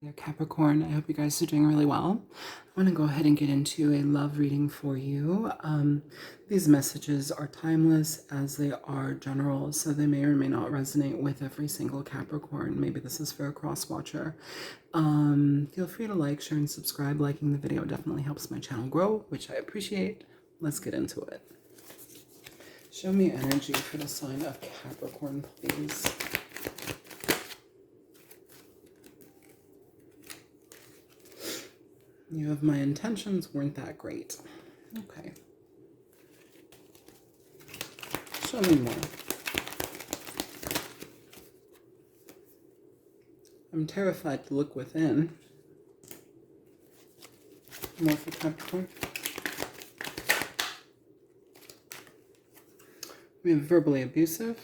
There, Capricorn, I hope you guys are doing really well. I want to go ahead and get into a love reading for you. These messages are timeless as they are general, so they may or may not resonate with every single Capricorn. Maybe this is for a cross watcher. Feel free to like, share, and subscribe. Liking the video definitely helps my channel grow, which I appreciate. Let's get into it. Show me energy for the sign of Capricorn, please. You have my intentions weren't that great. Okay. Show me more. I'm terrified to look within. More for Capricorn. We have verbally abusive.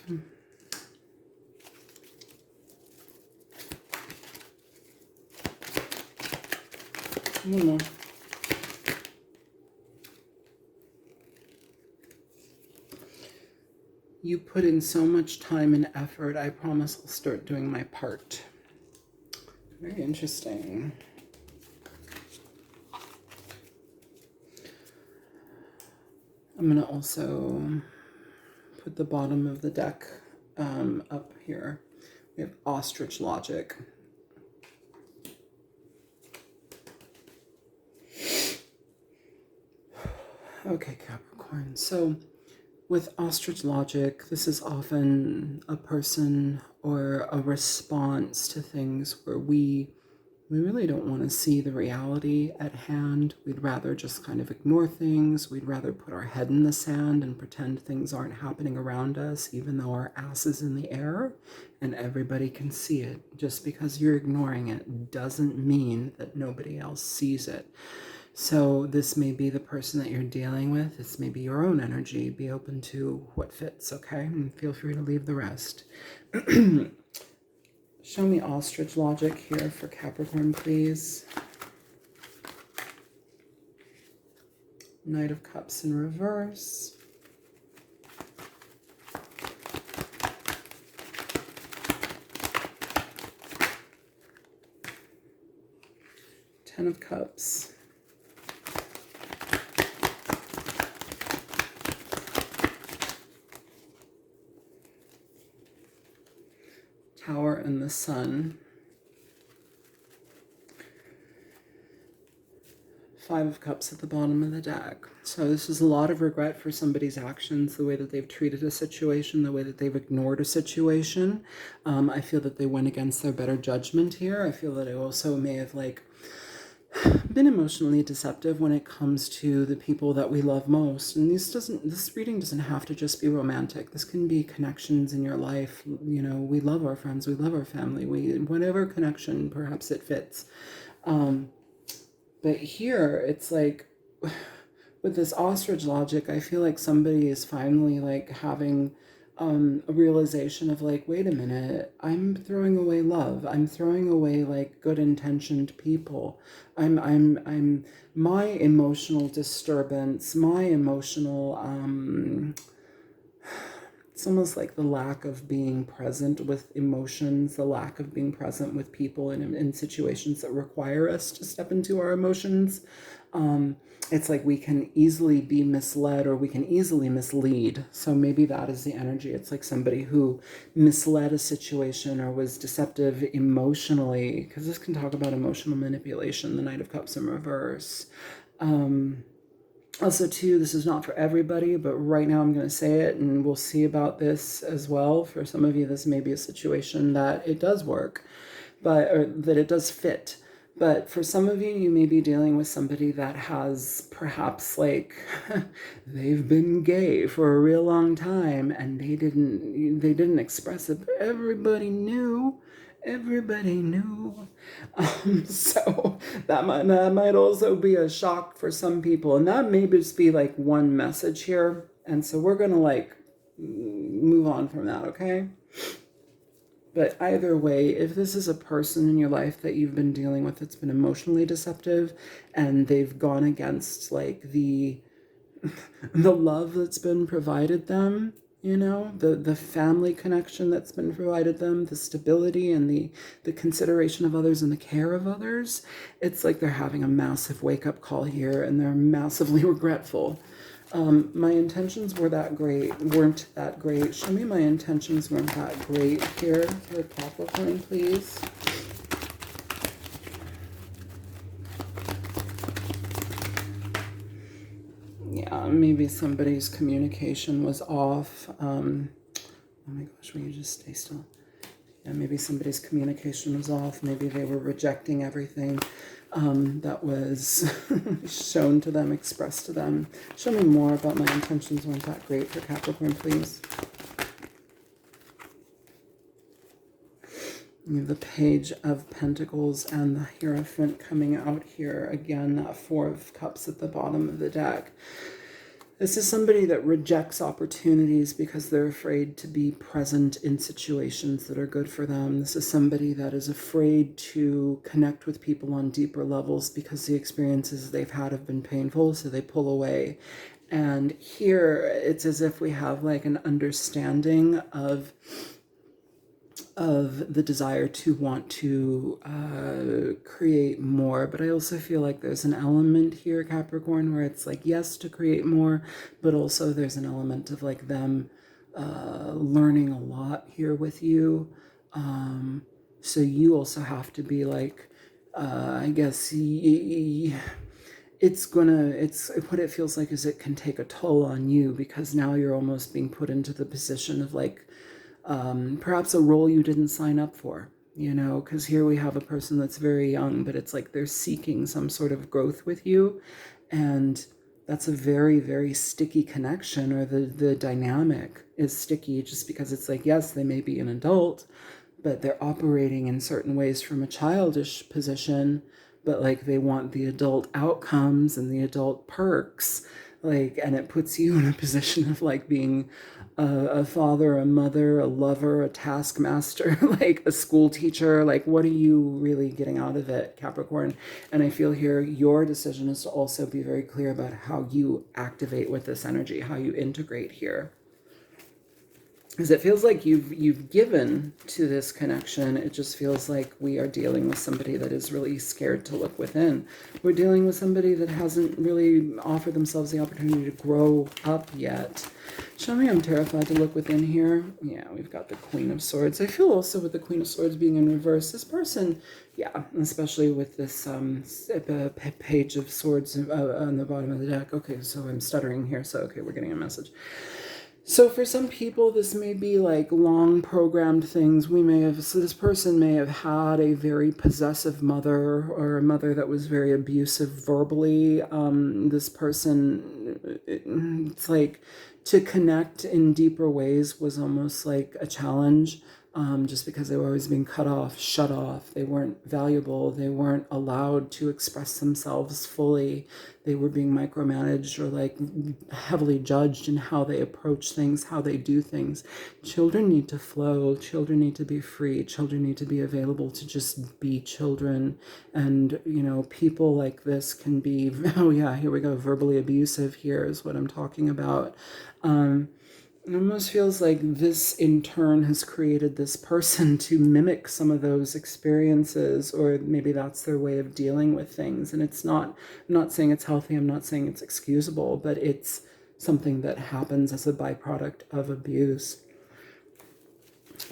One more. You put in so much time and effort. I promise I'll start doing my part. Very interesting. I'm going to also put the bottom of the deck up here. We have ostrich logic. Okay, Capricorn. So with ostrich logic, this is often a person or a response to things where we really don't want to see the reality at hand. We'd rather just kind of ignore things. We'd rather put our head in the sand and pretend things aren't happening around us, even though our ass is in the air and everybody can see it. Just because you're ignoring it doesn't mean that nobody else sees it. So this may be the person that you're dealing with. This may be your own energy. Be open to what fits, okay? And feel free to leave the rest. Show me ostrich logic here for Capricorn, please. Knight of Cups in reverse. Ten of Cups. Tower and the Sun. Five of Cups at the bottom of the deck. So this is a lot of regret for somebody's actions, the way that they've treated a situation, the way that they've ignored a situation. I feel that they went against their better judgment here. I feel that I also may have been emotionally deceptive when it comes to the people that we love most. And this reading doesn't have to just be romantic. This can be connections in your life. You know, we love our friends, we love our family, whatever connection, perhaps it fits. But here it's like with this ostrich logic, I feel like somebody is finally having a realization of wait a minute, I'm throwing away love. I'm throwing away good intentioned people. I'm my emotional disturbance, my emotional, it's almost like the lack of being present with emotions, the lack of being present with people in situations that require us to step into our emotions. It's like we can easily be misled or we can easily mislead. So maybe that is the energy. It's like somebody who misled a situation or was deceptive emotionally, because this can talk about emotional manipulation, the Knight of Cups in reverse. Also, too, this is not for everybody, but right now I'm going to say it, and we'll see about this as well. For some of you, this may be a situation that it does work, or that it does fit. But for some of you, you may be dealing with somebody that has perhaps they've been gay for a real long time and they didn't express it, but everybody knew. Everybody knew. So that might also be a shock for some people. And that may just be one message here. And so we're going to move on from that, okay? But either way, if this is a person in your life that you've been dealing with that's been emotionally deceptive and they've gone against the love that's been provided them, You know, the family connection that's been provided them, the stability and the consideration of others and the care of others. It's like they're having a massive wake-up call here, and they're massively regretful. My intentions weren't that great. Show me my intentions weren't that great here for Capricorn, please. Yeah, maybe somebody's communication was off. Oh my gosh, will you just stay still? Yeah, maybe somebody's communication was off. Maybe they were rejecting everything that was shown to them, expressed to them. Show me more about my intentions weren't that great for Capricorn, please. You have the Page of Pentacles and the Hierophant coming out here. Again, that Four of Cups at the bottom of the deck. This is somebody that rejects opportunities because they're afraid to be present in situations that are good for them. This is somebody that is afraid to connect with people on deeper levels because the experiences they've had have been painful, so they pull away. And here, it's as if we have like an understanding of the desire to want to create more. But I also feel like there's an element here, Capricorn, where it's like, yes, to create more, but also there's an element of like them learning a lot here with you. So you also have to be like, I guess, it's what it feels like is it can take a toll on you, because now you're almost being put into the position of like, perhaps a role you didn't sign up for, you know, because here we have a person that's very young, but it's like they're seeking some sort of growth with you. And that's a very, very sticky connection, or the dynamic is sticky just because it's like, yes, they may be an adult, but they're operating in certain ways from a childish position, but like they want the adult outcomes and the adult perks, like, and it puts you in a position of like being a father, a mother, a lover, a taskmaster, like a school teacher. Like, what are you really getting out of it, Capricorn? And I feel here your decision is to also be very clear about how you activate with this energy, how you integrate here. Because it feels like you've given to this connection. It just feels like we are dealing with somebody that is really scared to look within. We're dealing with somebody that hasn't really offered themselves the opportunity to grow up yet. Show me I'm terrified to look within here. Yeah, we've got the Queen of Swords. I feel also with the Queen of Swords being in reverse, this person, yeah, especially with this Page of Swords on the bottom of the deck. Okay, so I'm stuttering here. So, okay, we're getting a message. So for some people, this may be like long programmed things. So this person may have had a very possessive mother, or a mother that was very abusive verbally. This person, it's like to connect in deeper ways was almost like a challenge. Just because they were always being cut off, shut off. They weren't valuable. They weren't allowed to express themselves fully. They were being micromanaged or like heavily judged in how they approach things, how they do things. Children need to flow. Children need to be free. Children need to be available to just be children. And, you know, people like this can be, oh yeah, here we go, verbally abusive here is what I'm talking about. It almost feels like this in turn has created this person to mimic some of those experiences, or maybe that's their way of dealing with things. And it's not, I'm not saying it's healthy, I'm not saying it's excusable, but it's something that happens as a byproduct of abuse.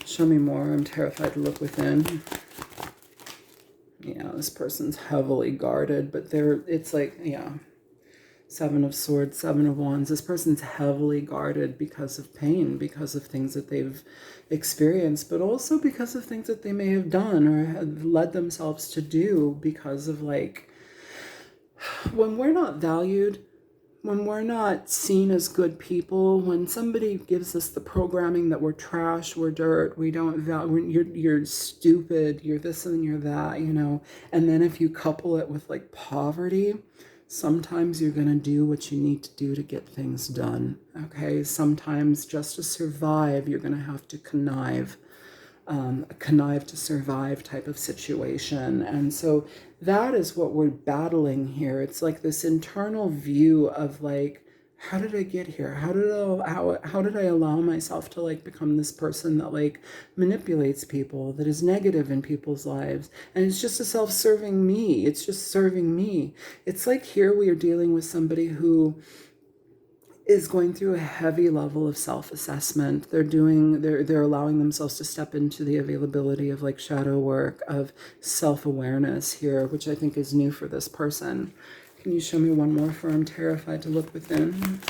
Show me more. I'm terrified to look within. Yeah, this person's heavily guarded, but it's like, yeah. Seven of Swords, Seven of Wands. This person's heavily guarded because of pain, because of things that they've experienced, but also because of things that they may have done or have led themselves to do because of like, when we're not valued, when we're not seen as good people, when somebody gives us the programming that we're trash, we're dirt, we don't value, you're stupid, you're this and you're that, you know, and then if you couple it with like poverty, sometimes you're going to do what you need to do to get things done, okay? Sometimes just to survive, you're going to have to connive, a connive to survive type of situation. And so that is what we're battling here. It's like this internal view of like, how did I get here? How did I allow myself to like become this person that like manipulates people, that is negative in people's lives? And it's just a self-serving me. It's just serving me. It's like here we are dealing with somebody who is going through a heavy level of self-assessment. They're allowing themselves to step into the availability of like shadow work, of self-awareness here, which I think is new for this person. Can you show me one more for I'm terrified to look within?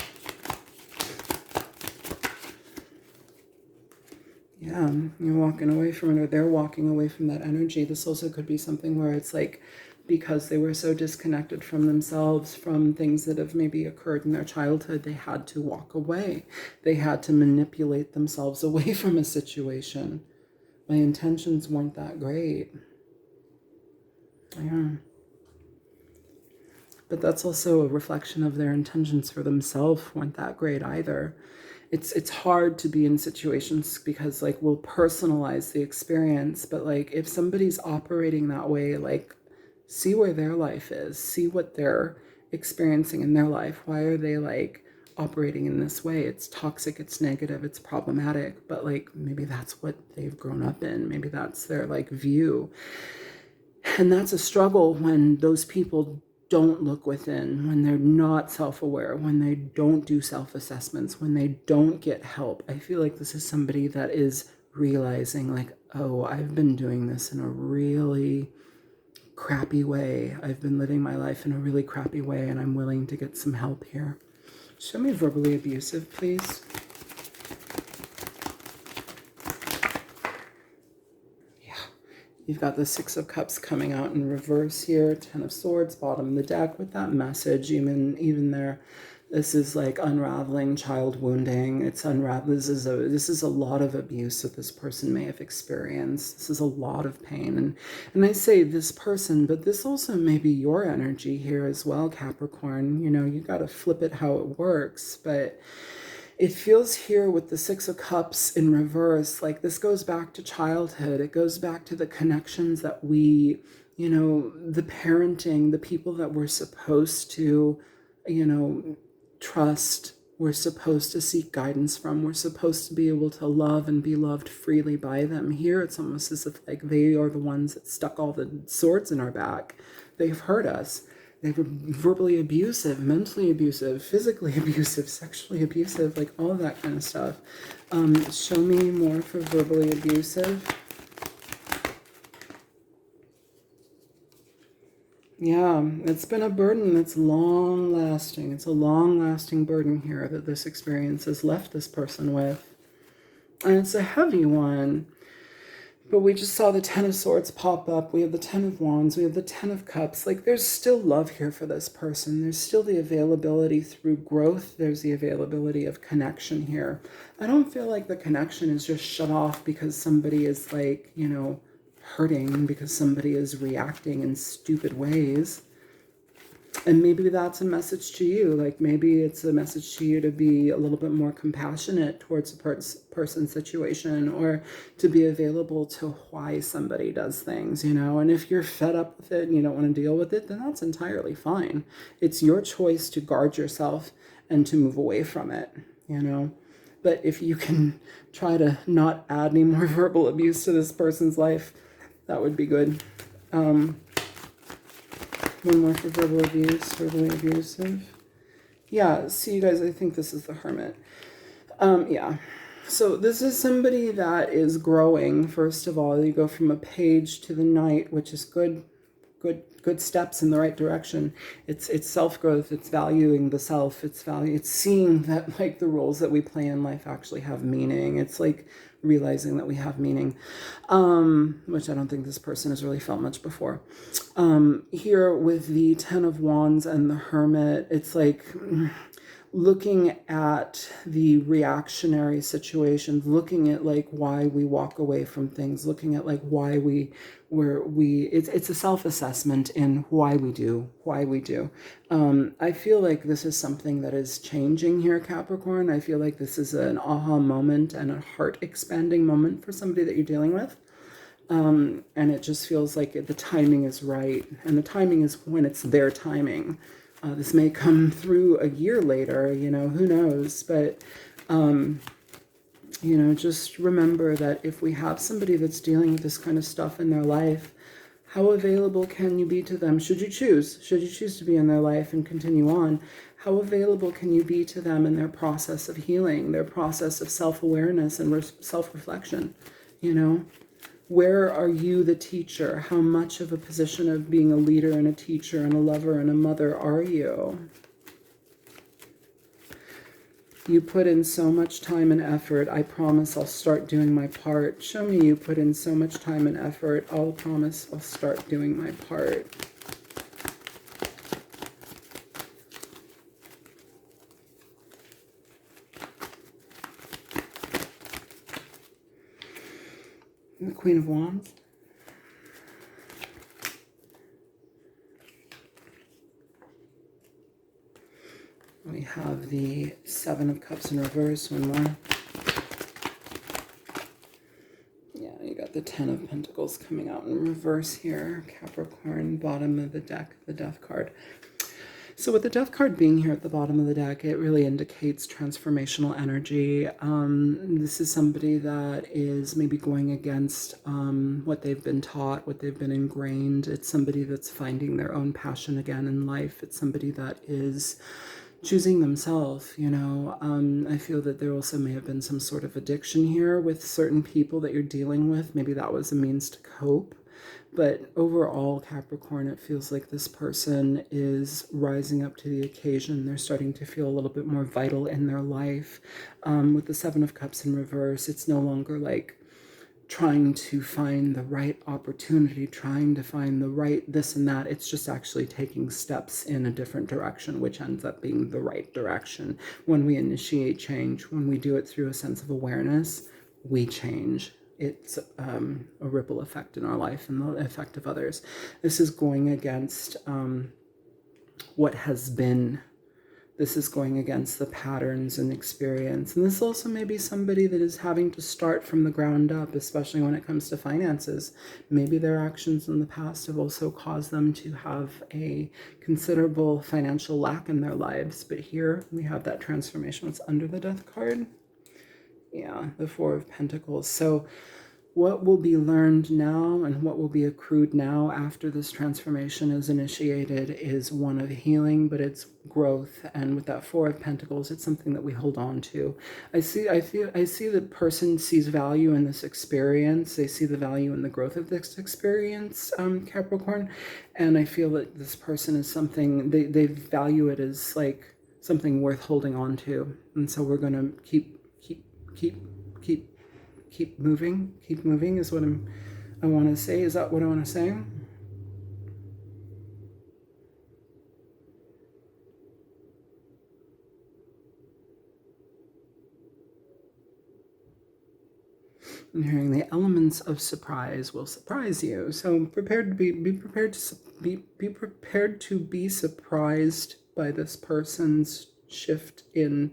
Yeah, you're walking away from it, or they're walking away from that energy. This also could be something where it's like, because they were so disconnected from themselves, from things that have maybe occurred in their childhood, they had to walk away. They had to manipulate themselves away from a situation. My intentions weren't that great. Yeah. But that's also a reflection of their intentions for themselves weren't that great either. It's hard to be in situations because like we'll personalize the experience, but like if somebody's operating that way, like see where their life is, see what they're experiencing in their life. Why are they like operating in this way? It's toxic, it's negative, it's problematic, but like maybe that's what they've grown up in. Maybe that's their like view. And that's a struggle when those people don't look within, when they're not self-aware, when they don't do self-assessments, when they don't get help. I feel like this is somebody that is realizing like, oh, I've been doing this in a really crappy way. I've been living my life in a really crappy way, and I'm willing to get some help here. Show me verbally abusive, please. You've got the Six of Cups coming out in reverse here, Ten of Swords, bottom of the deck with that message, even there. This is like unraveling child wounding. It's this is a lot of abuse that this person may have experienced. This is a lot of pain. And I say this person, but this also may be your energy here as well, Capricorn. You know, you got to flip it how it works, but it feels here with the Six of Cups in reverse, like this goes back to childhood. It goes back to the connections that we, you know, the parenting, the people that we're supposed to, you know, trust, we're supposed to seek guidance from, we're supposed to be able to love and be loved freely by them. Here it's almost as if like they are the ones that stuck all the swords in our back. They've hurt us. They were verbally abusive, mentally abusive, physically abusive, sexually abusive, like all of that kind of stuff. Show me more for verbally abusive. Yeah, it's been a burden that's long lasting. It's a long lasting burden here that this experience has left this person with. And it's a heavy one. But we just saw the Ten of Swords pop up. We have the Ten of Wands. We have the Ten of Cups. Like there's still love here for this person. There's still the availability through growth. There's the availability of connection here. I don't feel like the connection is just shut off because somebody is like, you know, hurting, because somebody is reacting in stupid ways. And maybe that's a message to you. Like maybe it's a message to you to be a little bit more compassionate towards a person's situation, or to be available to why somebody does things, you know. And if you're fed up with it and you don't want to deal with it, then that's entirely fine. It's your choice to guard yourself and to move away from it, you know. But if you can try to not add any more verbal abuse to this person's life, that would be good. One more for verbal abuse, verbally abusive. Yeah, see you guys, I think this is the Hermit. Yeah. So this is somebody that is growing, first of all. You go from a Page to the Knight, which is good steps in the right direction. It's self-growth, it's valuing the self, it's seeing that like the roles that we play in life actually have meaning. It's like realizing that we have meaning, which I don't think this person has really felt much before. Here with the Ten of Wands and the Hermit, it's like looking at the reactionary situations, looking at like why we walk away from things, looking at like why it's a self-assessment in why we do. I feel like this is something that is changing here, Capricorn. I feel like this is an aha moment and a heart expanding moment for somebody that you're dealing with. And it just feels like the timing is right. And the timing is when it's their timing. This may come through a year later, who knows? But, just remember that if we have somebody that's dealing with this kind of stuff in their life, how available can you be to them? Should you choose to be in their life and continue on, how available can you be to them in their process of healing, their process of self-awareness and self-reflection? Where are you the teacher? How much of a position of being a leader and a teacher and a lover and a mother are you? You put in so much time and effort. I promise I'll start doing my part. Show me you put in so much time and effort. I'll promise I'll start doing my part. The Queen of Wands. We have the Seven of Cups in reverse, one more. Yeah, you got the Ten of Pentacles coming out in reverse here. Capricorn, bottom of the deck, the Death card. So with the Death card being here at the bottom of the deck, it really indicates transformational energy. This is somebody that is maybe going against what they've been taught, what they've been ingrained. It's somebody that's finding their own passion again in life. It's somebody that is choosing themselves, I feel that there also may have been some sort of addiction here with certain people that you're dealing with. Maybe that was a means to cope. But overall, Capricorn, it feels like this person is rising up to the occasion. They're starting to feel a little bit more vital in their life. With the Seven of Cups in reverse, it's no longer like trying to find the right opportunity, trying to find the right this and that. It's just actually taking steps in a different direction, which ends up being the right direction. When we initiate change, when we do it through a sense of awareness, we change. It's a ripple effect in our life and the effect of others. This is going against what has been. This is going against the patterns and experience. And this also may be somebody that is having to start from the ground up, especially when it comes to finances. Maybe their actions in the past have also caused them to have a considerable financial lack in their lives. But here we have that transformation. What's under the Death card? Yeah, the Four of Pentacles. So what will be learned now and what will be accrued now after this transformation is initiated is one of healing, but it's growth. And with that Four of Pentacles, it's something that we hold on to. I see the person sees value in this experience. They see the value in the growth of this experience, Capricorn. And I feel that this person is something, they value it as like something worth holding on to. And so we're going to keep moving is what I want to say. Is that what I want to say? I'm hearing the elements of surprise will surprise you. So prepared to be prepared to be surprised by this person's shift in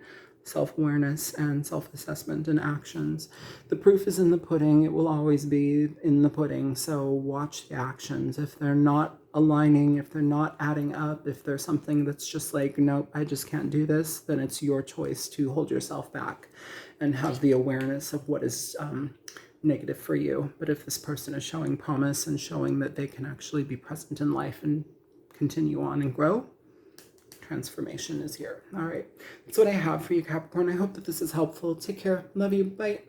self-awareness and self-assessment and actions. The proof is in the pudding. It will always be in the pudding. So watch the actions. If they're not aligning, if they're not adding up, if there's something that's just like, nope, I just can't do this, then it's your choice to hold yourself back and have the awareness of what is negative for you. But if this person is showing promise and showing that they can actually be present in life and continue on and grow, transformation is here. All right. That's what I have for you, Capricorn. I hope that this is helpful. Take care. Love you. Bye.